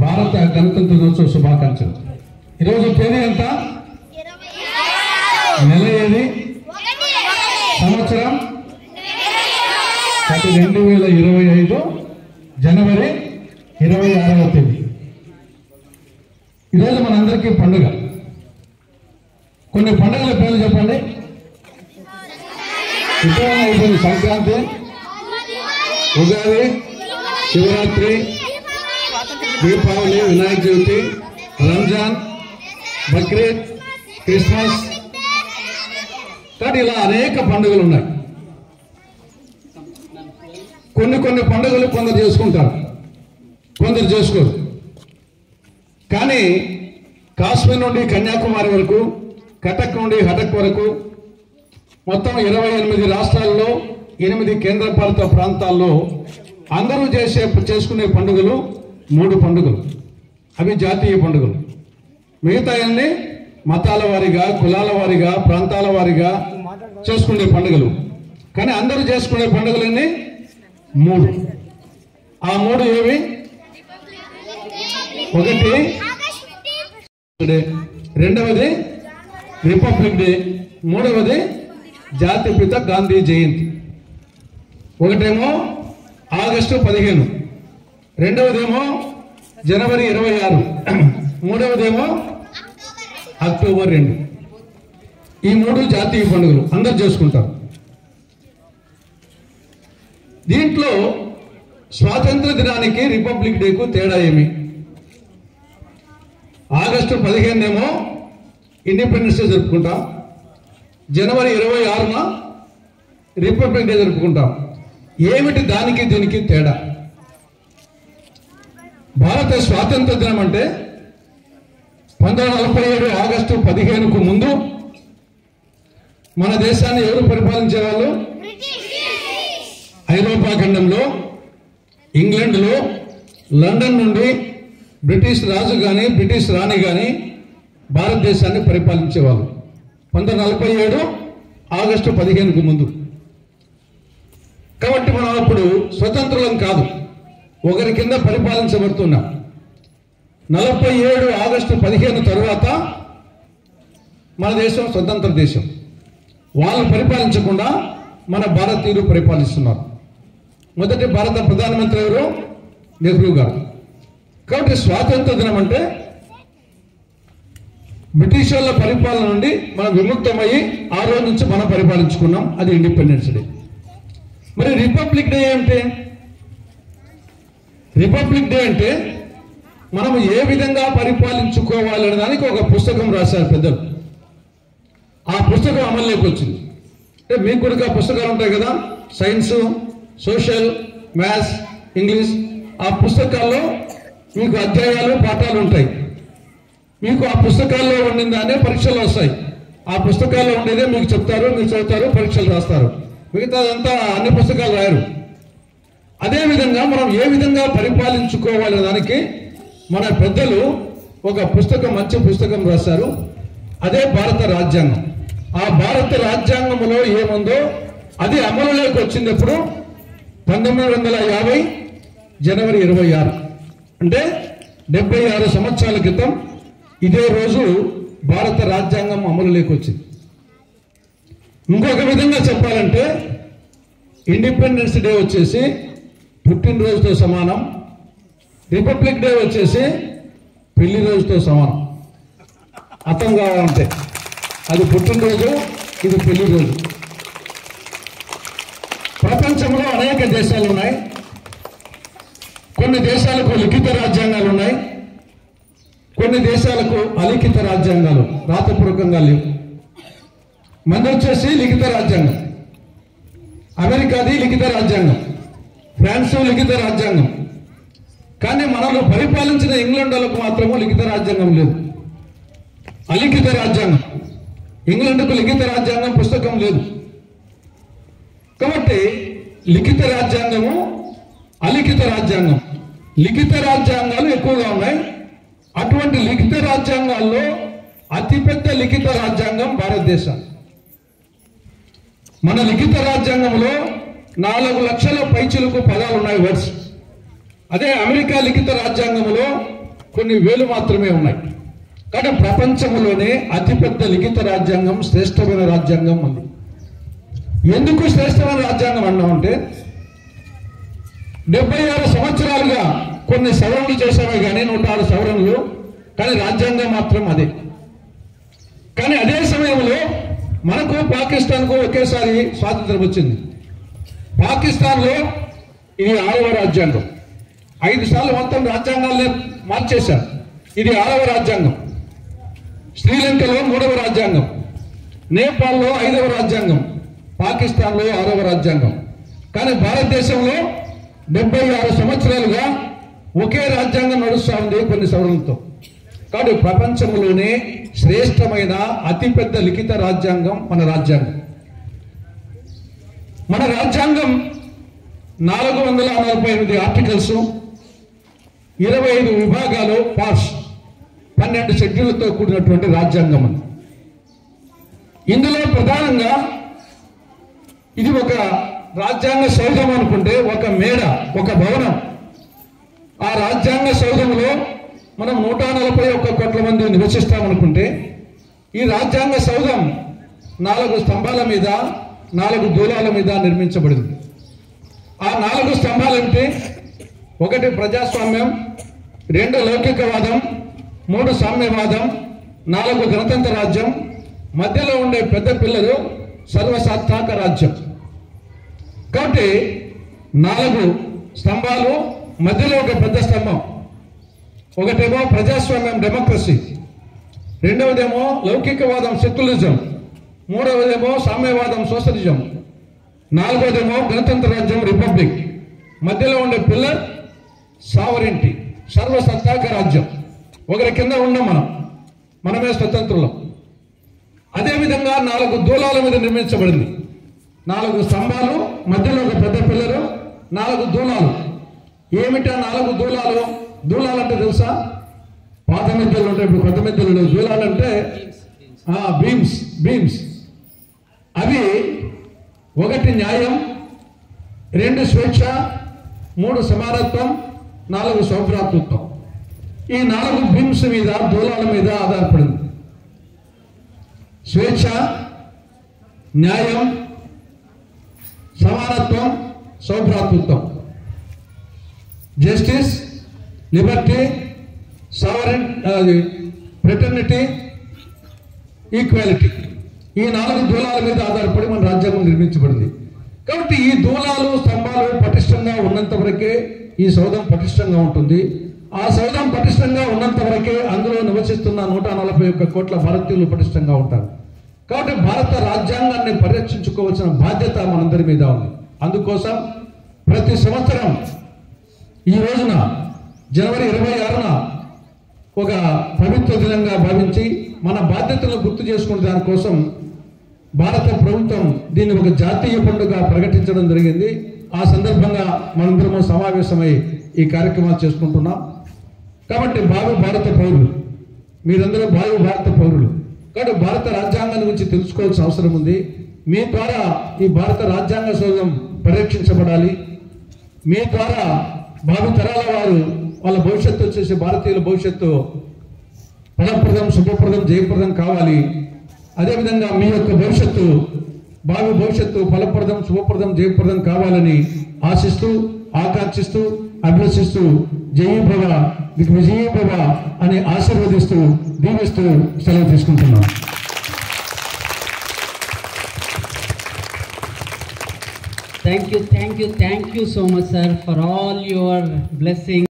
భారత గణతంత్ర దినోత్సవ శుభాకాంక్షలు. ఈరోజు తేదీ ఎంత? నెల ఏది? సంవత్సరం 2025 జనవరి 26వ తేదీ. ఈరోజు మనందరికీ పండుగ. కొన్ని పండుగల పేర్లు చెప్పండి. అయిపోయింది సంక్రాంతి, ఉగాది, శివరాత్రి, దీపావళి, వినాయక చవితి, రంజాన్, బక్రీద్, క్రిస్మస్, కాబట్టి ఇలా అనేక పండుగలు ఉన్నాయి. కొన్ని పండుగలు కొందరు చేసుకుంటారు, కొందరు చేసుకోరు. కానీ కాశ్మీర్ నుండి కన్యాకుమారి వరకు, కటక్ నుండి హటక్ వరకు మొత్తం 28 రాష్ట్రాల్లో 8 కేంద్రపాలిత ప్రాంతాల్లో అందరూ చేసుకునే పండుగలు 3 పండుగలు. అవి జాతీయ పండుగలు. మిగతా అన్ని మతాల వారిగా, కులాల వారిగా, ప్రాంతాల వారిగా చేసుకునే పండుగలు. కానీ అందరూ చేసుకునే పండుగలన్నీ 3. ఆ 3 ఏవి? ఒకటి డే, రెండవది రిపబ్లిక్ డే, మూడవది జాతిపిత గాంధీ జయంతి. ఒకటేమో ఆగస్టు 15, రెండవదేమో జనవరి 26, మూడవదేమో అక్టోబర్ 2. ఈ 3 జాతీయ పండుగలు అందరు చేసుకుంటారు. దీంట్లో స్వాతంత్ర దినానికి రిపబ్లిక్ డేకు తేడా ఏమి? ఆగస్టు 15 ఏమో ఇండిపెండెన్స్ డే జరుపుకుంటాం, జనవరి 26న రిపబ్లిక్ డే జరుపుకుంటాం. ఏమిటి దానికి దీనికి తేడా? భారత స్వాతంత్ర దినం అంటే 1947 ఆగస్టు 15కు ముందు మన దేశాన్ని ఎవరు పరిపాలించేవాళ్ళు? ఐరోపా ఖండంలో, ఇంగ్లాండ్లో, లండన్ నుండి బ్రిటిష్ రాజు కానీ బ్రిటిష్ రాణి కానీ భారతదేశాన్ని పరిపాలించేవాళ్ళు 1947 ఆగస్టు 15కు ముందు. కాబట్టి మనం అప్పుడు స్వతంత్రులం కాదు, ఒకరి కింద పరిపాలించబడుతున్నాం. 47 ఆగస్టు 15 తరువాత మన దేశం స్వతంత్ర దేశం. వాళ్ళు పరిపాలించకుండా మన భారతీయులు పరిపాలిస్తున్నారు. మొదటి భారత ప్రధానమంత్రి ఎవరు? నెహ్రూ గారు. కాబట్టి స్వాతంత్ర దినం అంటే బ్రిటిష్ వాళ్ళ పరిపాలన నుండి మనం విముక్తమయ్యి ఆ రోజు నుంచి మనం పరిపాలించుకున్నాం. అది ఇండిపెండెన్స్ డే. మరి రిపబ్లిక్ డే ఏమిటి? రిపబ్లిక్ డే అంటే మనం ఏ విధంగా పరిపాలించుకోవాలనే దానికి ఒక పుస్తకం రాశారు పెద్దలు. ఆ పుస్తకం అమల్లోకి వచ్చింది. అంటే మీకు కూడా పుస్తకాలు ఉంటాయి కదా, సైన్స్, సోషల్, మ్యాథ్స్, ఇంగ్లీష్. ఆ పుస్తకాల్లో మీకు అధ్యాయాలు, పాఠాలు ఉంటాయి. మీకు ఆ పుస్తకాల్లో ఉండిందానే పరీక్షలు వస్తాయి. ఆ పుస్తకాల్లో ఉండేదే మీకు చెప్తారు, మీరు చదువుతారు, పరీక్షలు రాస్తారు. మిగతాదంతా అన్ని పుస్తకాలు రాయరు. అదేవిధంగా మనం ఏ విధంగా పరిపాలించుకోవాలనే దానికి మన పెద్దలు ఒక పుస్తకం, మంచి పుస్తకం రాశారు. అదే భారత రాజ్యాంగం. ఆ భారత రాజ్యాంగంలో ఏముందో అది అమలులోకి వచ్చింది ఎప్పుడు? 1950 జనవరి 26. అంటే 76 సంవత్సరాల క్రితం ఇదే రోజు భారత రాజ్యాంగం అమలులోకి వచ్చింది. ఇంకొక విధంగా చెప్పాలంటే ఇండిపెండెన్స్ డే వచ్చేసి పుట్టినరోజుతో సమానం, రిపబ్లిక్ డే వచ్చేసి పెళ్లి రోజుతో సమానం. అర్థం కావాలంటే అది పుట్టినరోజు, ఇది పెళ్లి రోజు. ప్రపంచంలో అనేక దేశాలు ఉన్నాయి. కొన్ని దేశాలకు లిఖిత రాజ్యాంగాలు ఉన్నాయి, కొన్ని దేశాలకు అలిఖిత రాజ్యాంగాలు, రాతపూర్వకంగా లేవు. మనది వచ్చేసి లిఖిత రాజ్యాంగం. అమెరికాది లిఖిత రాజ్యాంగం, ఫ్రాన్స్ లిఖిత రాజ్యాంగం. కానీ మనలో పరిపాలించిన ఇంగ్లాండ్ వాళ్ళకు మాత్రము లిఖిత రాజ్యాంగం లేదు, అలిఖిత రాజ్యాంగం. ఇంగ్లాండ్కు లిఖిత రాజ్యాంగం పుస్తకం లేదు. కాబట్టి లిఖిత రాజ్యాంగము, అలిఖిత రాజ్యాంగం. లిఖిత రాజ్యాంగాలు ఎక్కువగా ఉన్నాయి. అటువంటి లిఖిత రాజ్యాంగాల్లో అతిపెద్ద లిఖిత రాజ్యాంగం భారతదేశం. మన లిఖిత రాజ్యాంగంలో 4 లక్షల పైచిలకు పదాలు ఉన్నాయి, వర్డ్స్. అదే అమెరికా లిఖిత రాజ్యాంగంలో కొన్ని వేలు మాత్రమే ఉన్నాయి. కానీ ప్రపంచంలోనే అతిపెద్ద లిఖిత రాజ్యాంగం, శ్రేష్టమైన రాజ్యాంగం ఉంది. ఎందుకు శ్రేష్టమైన రాజ్యాంగం అన్నామంటే 76 సంవత్సరాలుగా కొన్ని సవరణలు చేశామే కానీ 106 సవరణలు, కానీ రాజ్యాంగం మాత్రం అదే. కానీ అదే సమయంలో మనకు పాకిస్తాన్కు ఒకేసారి స్వాతంత్రం వచ్చింది. పాకిస్తాన్లో ఇది 6వ రాజ్యాంగం. 5 సార్లు మొత్తం రాజ్యాంగాలనే మార్చేశారు. ఇది 6వ రాజ్యాంగం. శ్రీలంకలో 3వ రాజ్యాంగం, నేపాల్లో 5వ రాజ్యాంగం, పాకిస్తాన్లో 6వ రాజ్యాంగం. కానీ భారతదేశంలో 76 సంవత్సరాలుగా ఒకే రాజ్యాంగం నడుస్తూ ఉంది కొన్ని సవరణలతో. కాబట్టి ప్రపంచంలోనే శ్రేష్టమైన అతిపెద్ద లిఖిత రాజ్యాంగం మన రాజ్యాంగం. మన రాజ్యాంగం 448 ఆర్టికల్స్, 25 విభాగాలు, పార్ట్స్, 12 షెడ్యూళ్లతో కూడినటువంటి రాజ్యాంగం అని. ఇందులో ప్రధానంగా ఇది ఒక రాజ్యాంగ సౌధం అనుకుంటే ఒక మేడ, ఒక భవనం. ఆ రాజ్యాంగ సౌధంలో మనం 141 కోట్ల మంది నివసిస్తామనుకుంటే ఈ రాజ్యాంగ సౌధం 4 స్తంభాల మీద 4 దూలాల మీద నిర్మించబడింది. ఆ 4 స్తంభాలంటే 1 ప్రజాస్వామ్యం, 2 లౌకికవాదం, 3 సామ్యవాదం, 4 గణతంత్ర రాజ్యం, మధ్యలో ఉండే పెద్ద పిల్లలు సర్వసత్తాక రాజ్యం. కాబట్టి 4 స్తంభాలు, మధ్యలో ఒక పెద్ద స్తంభం. ఒకటేమో ప్రజాస్వామ్యం, డెమోక్రసీ, రెండవదేమో లౌకికవాదం, సెక్యులరిజం, మూడవదేమో సామ్యవాదం, సోషలిజం, నాలుగవదేమో గణతంత్ర రాజ్యం, రిపబ్లిక్, మధ్యలో ఉండే పిల్లర్ సావరింటీ, సర్వసత్తాక రాజ్యం. ఒకరి కింద ఉన్నాం మనమే స్వతంత్రులం. అదేవిధంగా 4 దూలాల మీద నిర్మించబడింది. 4 స్తంభాలు, మధ్యలో ఒక పెద్ద పిల్లరు, 4 దూలాలు. ఏమిటా 4 దూలాలు? దూలాలంటే తెలుసా? పాత మిద్దెలు ఉంటాయి, ఇప్పుడు కొత్త మిద్దెలు. దూలాలంటే బీమ్స్. అవి 1 న్యాయం, 2 స్వేచ్ఛ, 3 సమానత్వం, 4 సౌభ్రాతృత్వం. ఈ 4 బీమ్స్ మీద, దూలాల మీద ఆధారపడింది. స్వేచ్ఛ, న్యాయం, సమానత్వం, సౌభ్రాతృత్వం, justice, liberty, sovereign, fraternity, equality. ఈ 4 దూలాల మీద ఆధారపడి మన రాజ్యాంగం నిర్మించబడింది. కాబట్టి ఈ దూలాలు, స్తంభాలు పటిష్టంగా ఉన్నంత వరకే ఈ సౌధం పటిష్టంగా ఉంటుంది. ఆ సౌధం పటిష్టంగా ఉన్నంత వరకే అందులో నివసిస్తున్న 141 కోట్ల భారతీయులు పటిష్టంగా ఉంటారు. కాబట్టి భారత రాజ్యాంగాన్ని పరిరక్షించుకోవాల్సిన బాధ్యత మనందరి మీద ఉంది. అందుకోసం ప్రతి సంవత్సరం ఈ రోజున జనవరి 26న ఒక పవిత్ర దినంగా భావించి మన బాధ్యతలను గుర్తు చేసుకునే దానికోసం భారత ప్రభుత్వం దీన్ని ఒక జాతీయ పండుగ ప్రకటించడం జరిగింది. ఆ సందర్భంగా మనందరము సమావేశమై ఈ కార్యక్రమాలు చేసుకుంటున్నాం. కాబట్టి భారత పౌరులు, మీరందరూ భారత పౌరులు. కాబట్టి భారత రాజ్యాంగం గురించి తెలుసుకోవాల్సిన అవసరం ఉంది. మీ ద్వారా ఈ భారత రాజ్యాంగ సౌధం పరిరక్షించబడాలి. మీ ద్వారా భావితరాల వారు వాళ్ళ భవిష్యత్తు వచ్చేసి భారతీయుల భవిష్యత్తు ఫలప్రదం, శుభప్రదం, జయప్రదం కావాలి. అదేవిధంగా మీ యొక్క భవిష్యత్తు, భవిష్యత్తు ఫలప్రదం, శుభప్రదం, జయప్రదం కావాలని ఆశిస్తూ, ఆకాంక్షిస్తూ, అభిలషిస్తూ జయ భవ, విజయ భవ అని ఆశీర్వదిస్తూ, దీవిస్తూ సెలవు తీసుకుంటున్నాం. Thank you so much, sir, for all your blessings.